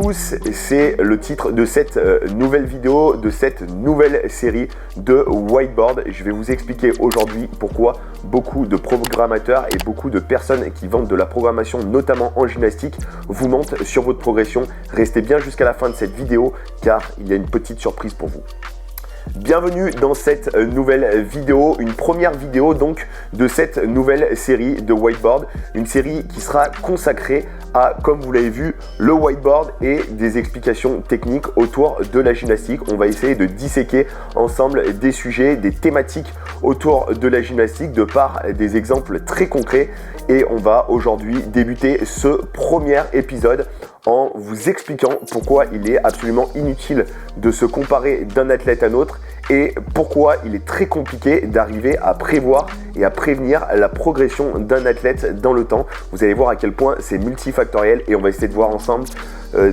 tous, c'est le titre de cette nouvelle vidéo, de cette nouvelle série de whiteboard. Je vais vous expliquer aujourd'hui pourquoi beaucoup de programmateurs et beaucoup de personnes qui vendent de la programmation, notamment en gymnastique, vous mentent sur votre progression. Restez bien jusqu'à la fin de cette vidéo car il y a une petite surprise pour vous. Bienvenue dans cette nouvelle vidéo, une première vidéo donc de cette nouvelle série de whiteboard, une série qui sera consacrée à, comme vous l'avez vu, le whiteboard et des explications techniques autour de la gymnastique. On va essayer de disséquer ensemble des sujets, des thématiques autour de la gymnastique de par des exemples très concrets et on va aujourd'hui débuter ce premier épisode en vous expliquant pourquoi il est absolument inutile de se comparer d'un athlète à un autre et pourquoi il est très compliqué d'arriver à prévoir et à prévenir la progression d'un athlète dans le temps. Vous allez voir à quel point c'est multifactoriel et on va essayer de voir ensemble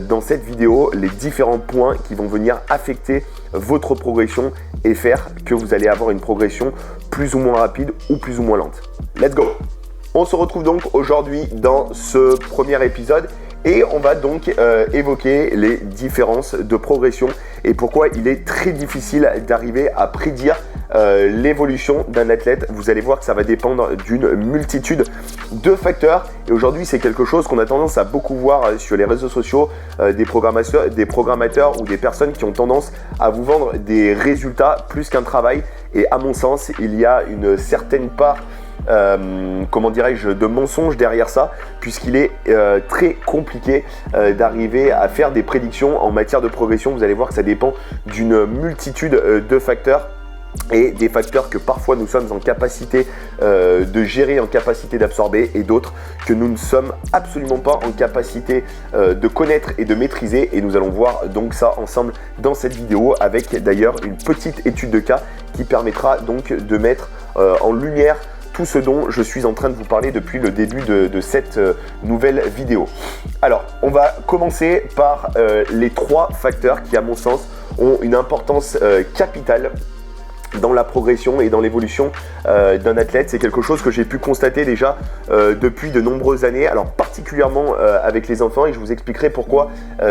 dans cette vidéo les différents points qui vont venir affecter votre progression et faire que vous allez avoir une progression plus ou moins rapide ou plus ou moins lente. Let's go! On se retrouve donc aujourd'hui dans ce premier épisode et on va donc évoquer les différences de progression et pourquoi il est très difficile d'arriver à prédire l'évolution d'un athlète. Vous allez voir que ça va dépendre d'une multitude de facteurs et aujourd'hui c'est quelque chose qu'on a tendance à beaucoup voir sur les réseaux sociaux, des programmateurs ou des personnes qui ont tendance à vous vendre des résultats plus qu'un travail et à mon sens il y a une certaine part de mensonge derrière ça puisqu'il est très compliqué d'arriver à faire des prédictions en matière de progression. Vous allez voir que ça dépend d'une multitude de facteurs et des facteurs que parfois nous sommes en capacité de gérer, en capacité d'absorber et d'autres que nous ne sommes absolument pas en capacité de connaître et de maîtriser et nous allons voir donc ça ensemble dans cette vidéo avec d'ailleurs une petite étude de cas qui permettra donc de mettre en lumière tout ce dont je suis en train de vous parler depuis le début de cette nouvelle vidéo. Alors, on va commencer par les trois facteurs qui, à mon sens, ont une importance capitale dans la progression et dans l'évolution d'un athlète. C'est quelque chose que j'ai pu constater déjà depuis de nombreuses années, alors particulièrement avec les enfants et je vous expliquerai pourquoi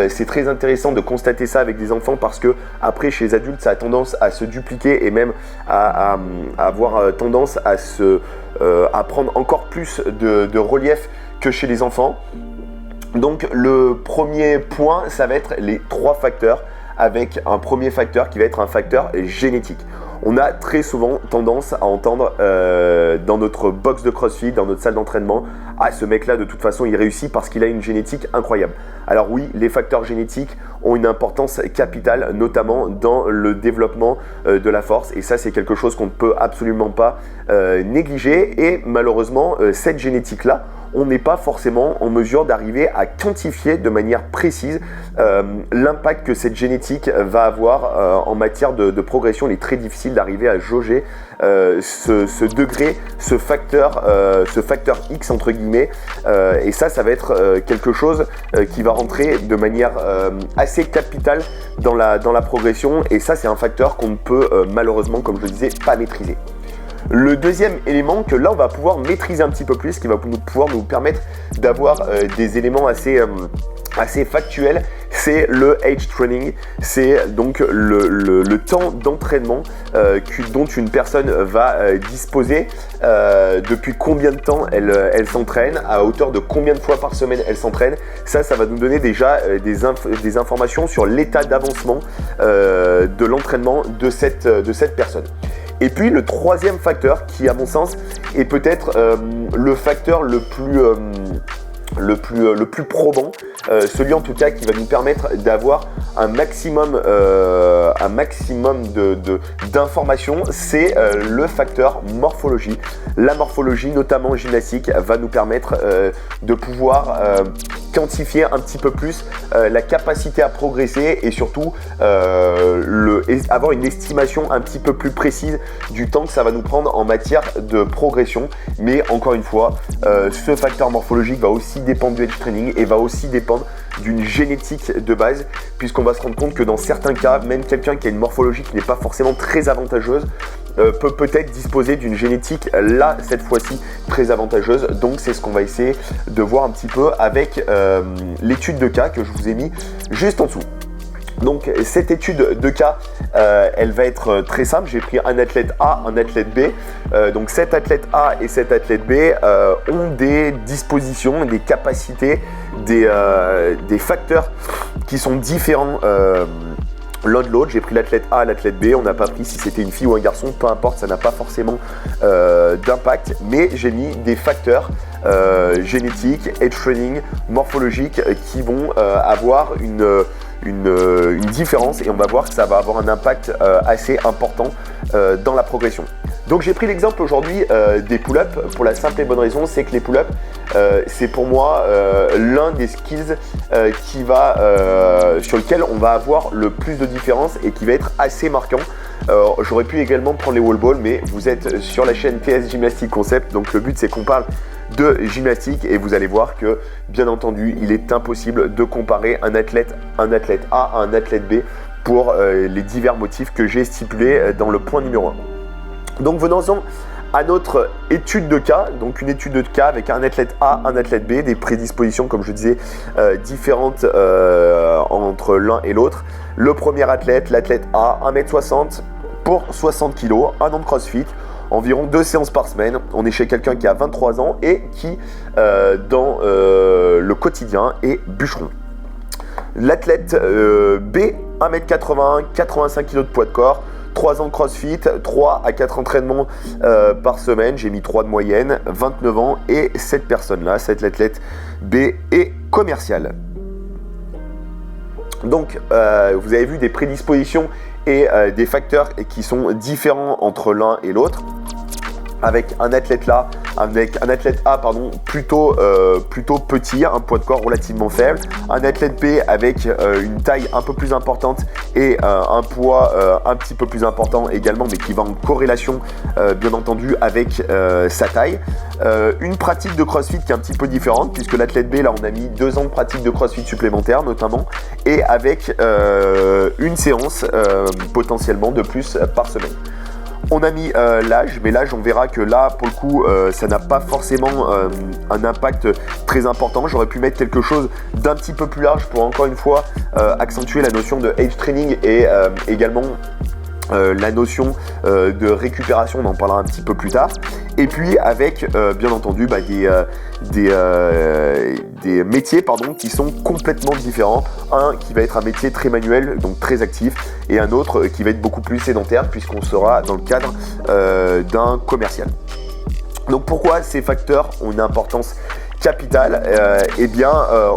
c'est très intéressant de constater ça avec des enfants parce que après chez les adultes ça a tendance à se dupliquer et même à avoir tendance à prendre encore plus de relief que chez les enfants. Donc le premier point ça va être les trois facteurs avec un premier facteur qui va être un facteur génétique. On a très souvent tendance à entendre dans notre box de CrossFit, dans notre salle d'entraînement, « Ah, ce mec-là, de toute façon, il réussit parce qu'il a une génétique incroyable. » Alors oui, les facteurs génétiques ont une importance capitale, notamment dans le développement de la force. Et ça, c'est quelque chose qu'on ne peut absolument pas négliger. Et malheureusement, cette génétique-là, on n'est pas forcément en mesure d'arriver à quantifier de manière précise l'impact que cette génétique va avoir en matière de progression. Il est très difficile d'arriver à jauger ce degré, ce facteur X entre guillemets et ça va être quelque chose qui va rentrer de manière assez capitale dans la progression et ça c'est un facteur qu'on ne peut malheureusement, comme je le disais, pas maîtriser. Le deuxième élément que là on va pouvoir maîtriser un petit peu plus, qui va pouvoir nous permettre d'avoir des éléments assez factuels, c'est le age training, c'est donc le temps d'entraînement dont une personne va disposer, depuis combien de temps elle s'entraîne, à hauteur de combien de fois par semaine elle s'entraîne. Ça va nous donner déjà des informations sur l'état d'avancement de l'entraînement de cette personne. Et puis le troisième facteur qui à mon sens est peut-être le facteur le plus probant, celui en tout cas qui va nous permettre d'avoir un maximum d'informations, c'est le facteur morphologie. La morphologie, notamment en gymnastique, va nous permettre de pouvoir quantifier un petit peu plus la capacité à progresser et surtout avoir une estimation un petit peu plus précise du temps que ça va nous prendre en matière de progression. Mais encore une fois, ce facteur morphologique va aussi dépendre du edge training et va aussi dépendre d'une génétique de base, puisqu'on va se rendre compte que dans certains cas, même quelqu'un qui a une morphologie qui n'est pas forcément très avantageuse, peut peut-être disposer d'une génétique là cette fois-ci très avantageuse. Donc c'est ce qu'on va essayer de voir un petit peu avec l'étude de cas que je vous ai mis juste en dessous. Donc cette étude de cas, elle va être très simple. J'ai pris un athlète A, un athlète B. Donc cet athlète A et cet athlète B ont des dispositions, des capacités, des facteurs qui sont différents l'un de l'autre. J'ai pris l'athlète A, l'athlète B. On n'a pas pris si c'était une fille ou un garçon, peu importe, ça n'a pas forcément d'impact. Mais j'ai mis des facteurs génétiques, edge training, morphologiques qui vont avoir une différence, et on va voir que ça va avoir un impact assez important dans la progression. Donc j'ai pris l'exemple aujourd'hui des pull-ups pour la simple et bonne raison, c'est que les pull-ups c'est pour moi l'un des skills sur lequel on va avoir le plus de différence et qui va être assez marquant. J'aurais pu également prendre les wall balls, mais vous êtes sur la chaîne TS Gymnastique Concept, donc le but c'est qu'on parle de gymnastique, et vous allez voir que bien entendu il est impossible de comparer un athlète A à un athlète B pour les divers motifs que j'ai stipulés dans le point numéro 1. Donc venons-en à notre étude de cas, donc une étude de cas avec un athlète A, un athlète B, des prédispositions comme je disais différentes entre l'un et l'autre. Le premier athlète, l'athlète A, 1m60 pour 60 kg, un an de CrossFit, environ 2 séances par semaine. On est chez quelqu'un qui a 23 ans et qui dans le quotidien est bûcheron. L'athlète B, 1m81, 85 kg de poids de corps, 3 ans de CrossFit, 3 à 4 entraînements par semaine, j'ai mis 3 de moyenne, 29 ans, et cette personne-là, cet athlète B, est commercial. Donc vous avez vu des prédispositions et des facteurs qui sont différents entre l'un et l'autre. Avec un athlète A plutôt petit, un poids de corps relativement faible, un athlète B avec une taille un peu plus importante et un poids un petit peu plus important également, mais qui va en corrélation bien entendu avec sa taille. Une pratique de CrossFit qui est un petit peu différente, puisque l'athlète B, là on a mis 2 ans de pratique de CrossFit supplémentaire notamment, et avec une séance potentiellement de plus par semaine. On a mis l'âge, mais l'âge on verra que là pour le coup ça n'a pas forcément un impact très important. J'aurais pu mettre quelque chose d'un petit peu plus large pour encore une fois accentuer la notion de age training et également la notion de récupération, on en parlera un petit peu plus tard. Et puis avec bien entendu des métiers qui sont complètement différents. Un qui va être un métier très manuel, donc très actif, et un autre qui va être beaucoup plus sédentaire puisqu'on sera dans le cadre d'un commercial. Donc pourquoi ces facteurs ont une importance capitale?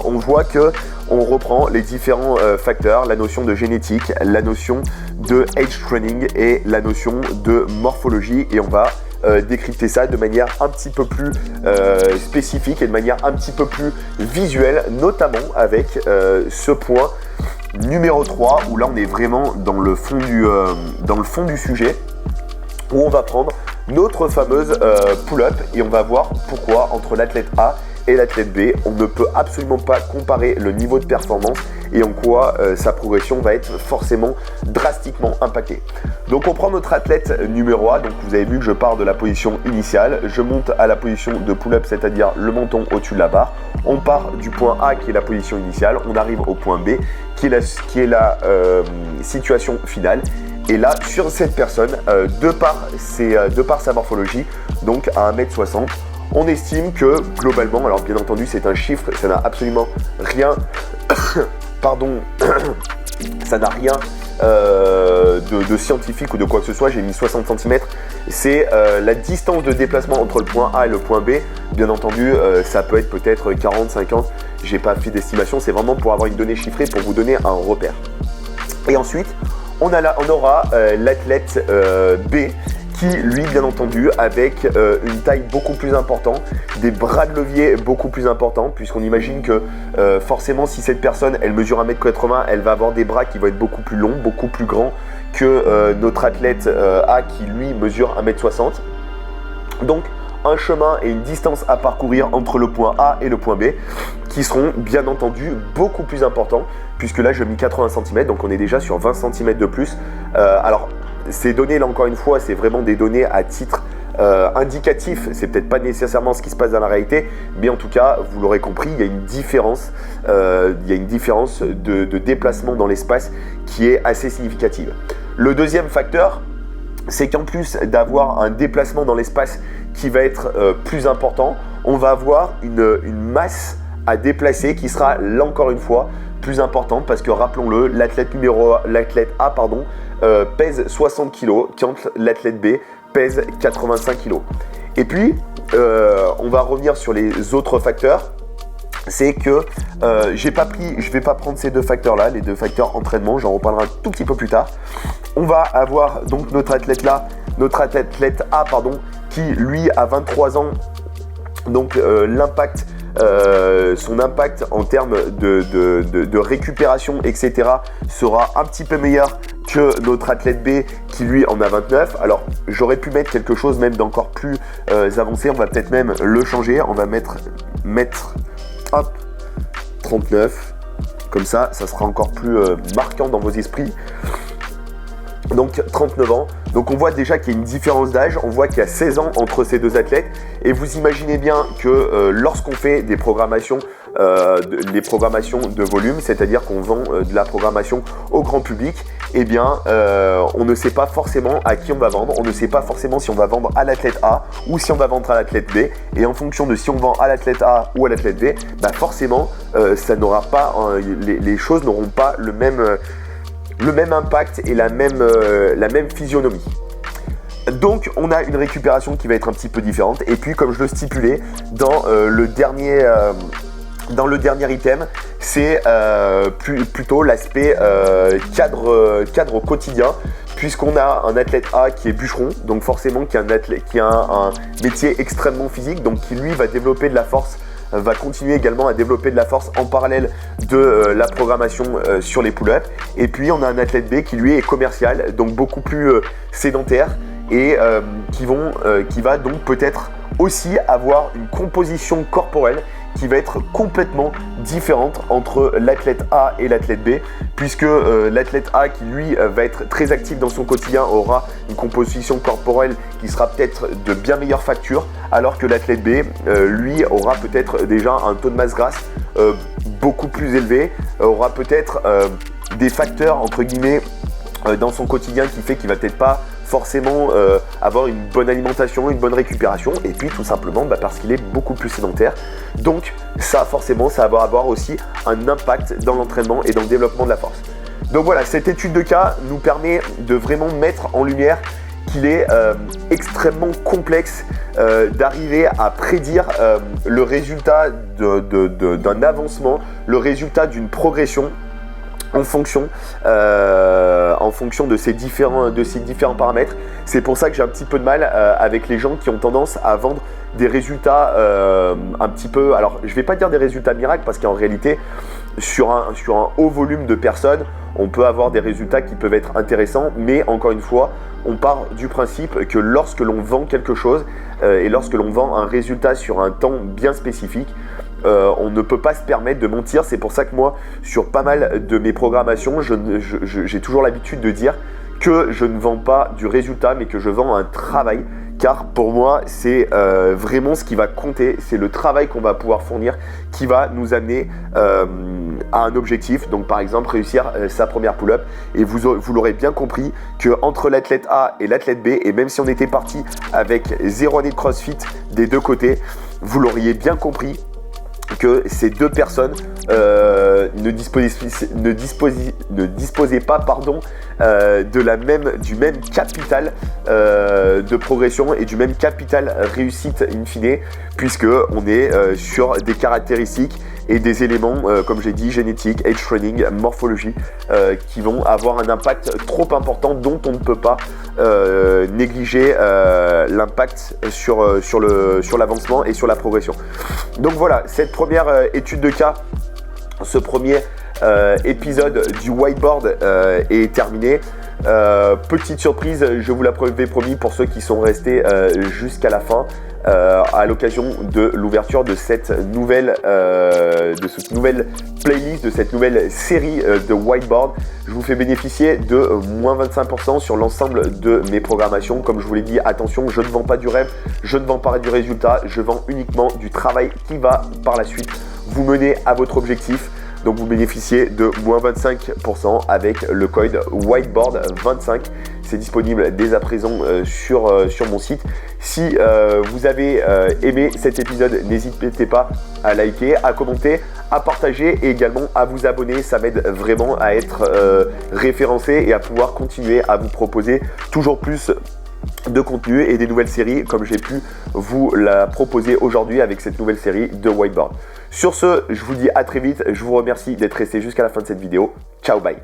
On voit que on reprend les différents facteurs, la notion de génétique, la notion de age training et la notion de morphologie, et on va décrypter ça de manière un petit peu plus spécifique et de manière un petit peu plus visuelle, notamment avec ce point numéro 3 où là on est vraiment dans le fond du sujet, où on va prendre notre fameuse pull-up et on va voir pourquoi entre l'athlète A et l'athlète B, on ne peut absolument pas comparer le niveau de performance et en quoi sa progression va être forcément drastiquement impactée. Donc on prend notre athlète numéro A, donc vous avez vu que je pars de la position initiale, je monte à la position de pull-up, c'est-à-dire le menton au-dessus de la barre. On part du point A qui est la position initiale, on arrive au point B qui est la situation finale. Et là, sur cette personne, de par sa morphologie, donc à 1m60, on estime que globalement, alors bien entendu c'est un chiffre, ça n'a absolument rien, ça n'a rien de scientifique ou de quoi que ce soit, j'ai mis 60 cm, c'est la distance de déplacement entre le point A et le point B, bien entendu ça peut être peut-être 40, 50, j'ai pas fait d'estimation, c'est vraiment pour avoir une donnée chiffrée, pour vous donner un repère. Et ensuite, on aura l'athlète B, qui lui bien entendu avec une taille beaucoup plus importante, des bras de levier beaucoup plus importants, puisqu'on imagine que forcément si cette personne elle mesure 1m80, elle va avoir des bras qui vont être beaucoup plus longs, beaucoup plus grands que notre athlète A qui lui mesure 1m60. Donc un chemin et une distance à parcourir entre le point A et le point B qui seront bien entendu beaucoup plus importants, puisque là je mets 80 cm, donc on est déjà sur 20 cm de plus. Alors ces données là encore une fois, c'est vraiment des données à titre indicatif, c'est peut-être pas nécessairement ce qui se passe dans la réalité, mais en tout cas, vous l'aurez compris, il y a une différence, de déplacement dans l'espace qui est assez significative. Le deuxième facteur, c'est qu'en plus d'avoir un déplacement dans l'espace qui va être plus important, on va avoir une masse à déplacer qui sera là encore une fois plus importante parce que rappelons-le, l'athlète A pèse 60 kg quand l'athlète B pèse 85 kg. Et puis, on va revenir sur les autres facteurs. C'est que je vais pas prendre ces deux facteurs-là, les deux facteurs entraînement, j'en reparlerai un tout petit peu plus tard. On va avoir donc notre athlète A, qui lui a 23 ans, donc son impact en termes de récupération, etc. sera un petit peu meilleur que notre athlète B qui lui en a 29. Alors j'aurais pu mettre quelque chose même d'encore plus avancé, on va peut-être même le changer, on va mettre hop, 39, comme ça sera encore plus marquant dans vos esprits. Donc 39 ans, donc on voit déjà qu'il y a une différence d'âge, on voit qu'il y a 16 ans entre ces deux athlètes et vous imaginez bien que lorsqu'on fait des programmations, les programmations de volume, c'est-à-dire qu'on vend de la programmation au grand public, eh bien on ne sait pas forcément à qui on va vendre, on ne sait pas forcément si on va vendre à l'athlète A ou si on va vendre à l'athlète B, et en fonction de si on vend à l'athlète A ou à l'athlète B, bah forcément ça n'aura pas, les choses n'auront pas le même impact et la même physionomie. Donc on a une récupération qui va être un petit peu différente. Et puis comme je le stipulais dans le dernier item, c'est plutôt l'aspect cadre quotidien, puisqu'on a un athlète A qui est bûcheron, donc forcément qui a un métier extrêmement physique, donc qui lui va développer de la force, va continuer également à développer de la force en parallèle de la programmation sur les pull-ups. Et puis on a un athlète B qui lui est commercial, donc beaucoup plus sédentaire et qui va donc peut-être aussi avoir une composition corporelle qui va être complètement différente entre l'athlète A et l'athlète B, puisque l'athlète A qui lui va être très actif dans son quotidien aura une composition corporelle qui sera peut-être de bien meilleure facture, alors que l'athlète B lui aura peut-être déjà un taux de masse grasse beaucoup plus élevé, aura peut-être des facteurs entre guillemets dans son quotidien qui fait qu'il va peut-être pas forcément avoir une bonne alimentation, une bonne récupération, et puis tout simplement parce qu'il est beaucoup plus sédentaire. Donc ça forcément ça va avoir aussi un impact dans l'entraînement et dans le développement de la force. Donc voilà, cette étude de cas nous permet de vraiment mettre en lumière qu'il est extrêmement complexe d'arriver à prédire le résultat d'un avancement, le résultat d'une progression en fonction de ces différents paramètres. C'est pour ça que j'ai un petit peu de mal avec les gens qui ont tendance à vendre des résultats un petit peu, alors je vais pas dire des résultats miracles, parce qu'en réalité sur un haut volume de personnes on peut avoir des résultats qui peuvent être intéressants, mais encore une fois on part du principe que lorsque l'on vend quelque chose et lorsque l'on vend un résultat sur un temps bien spécifique, on ne peut pas se permettre de mentir. C'est pour ça que moi, sur pas mal de mes programmations, j'ai toujours l'habitude de dire que je ne vends pas du résultat, mais que je vends un travail. Car pour moi, c'est vraiment ce qui va compter, c'est le travail qu'on va pouvoir fournir qui va nous amener à un objectif. Donc par exemple, réussir sa première pull-up. Et vous l'aurez bien compris qu'entre l'athlète A et l'athlète B, et même si on était parti avec 0 année de CrossFit des deux côtés, vous l'auriez bien compris que ces deux personnes ne disposaient pas du même capital de progression et du même capital réussite in fine, puisque on est sur des caractéristiques et des éléments, comme j'ai dit, génétique, age training, morphologie, qui vont avoir un impact trop important dont on ne peut pas négliger l'impact sur l'avancement et sur la progression. Donc voilà, cette première étude de cas, ce premier épisode du whiteboard est terminé. Petite surprise, je vous l'avais promis pour ceux qui sont restés jusqu'à la fin, à l'occasion de l'ouverture de cette nouvelle playlist, de cette nouvelle série de whiteboard. Je vous fais bénéficier de moins 25% sur l'ensemble de mes programmations. Comme je vous l'ai dit, attention, je ne vends pas du rêve, je ne vends pas du résultat, je vends uniquement du travail qui va par la suite vous mener à votre objectif. Donc vous bénéficiez de moins 25% avec le code whiteboard25. C'est disponible dès à présent sur mon site. Si vous avez aimé cet épisode, n'hésitez pas à liker, à commenter, à partager et également à vous abonner. Ça m'aide vraiment à être référencé et à pouvoir continuer à vous proposer toujours plus de contenu et des nouvelles séries comme j'ai pu vous la proposer aujourd'hui avec cette nouvelle série de whiteboard. Sur ce, je vous dis à très vite. Je vous remercie d'être resté jusqu'à la fin de cette vidéo. Ciao, bye.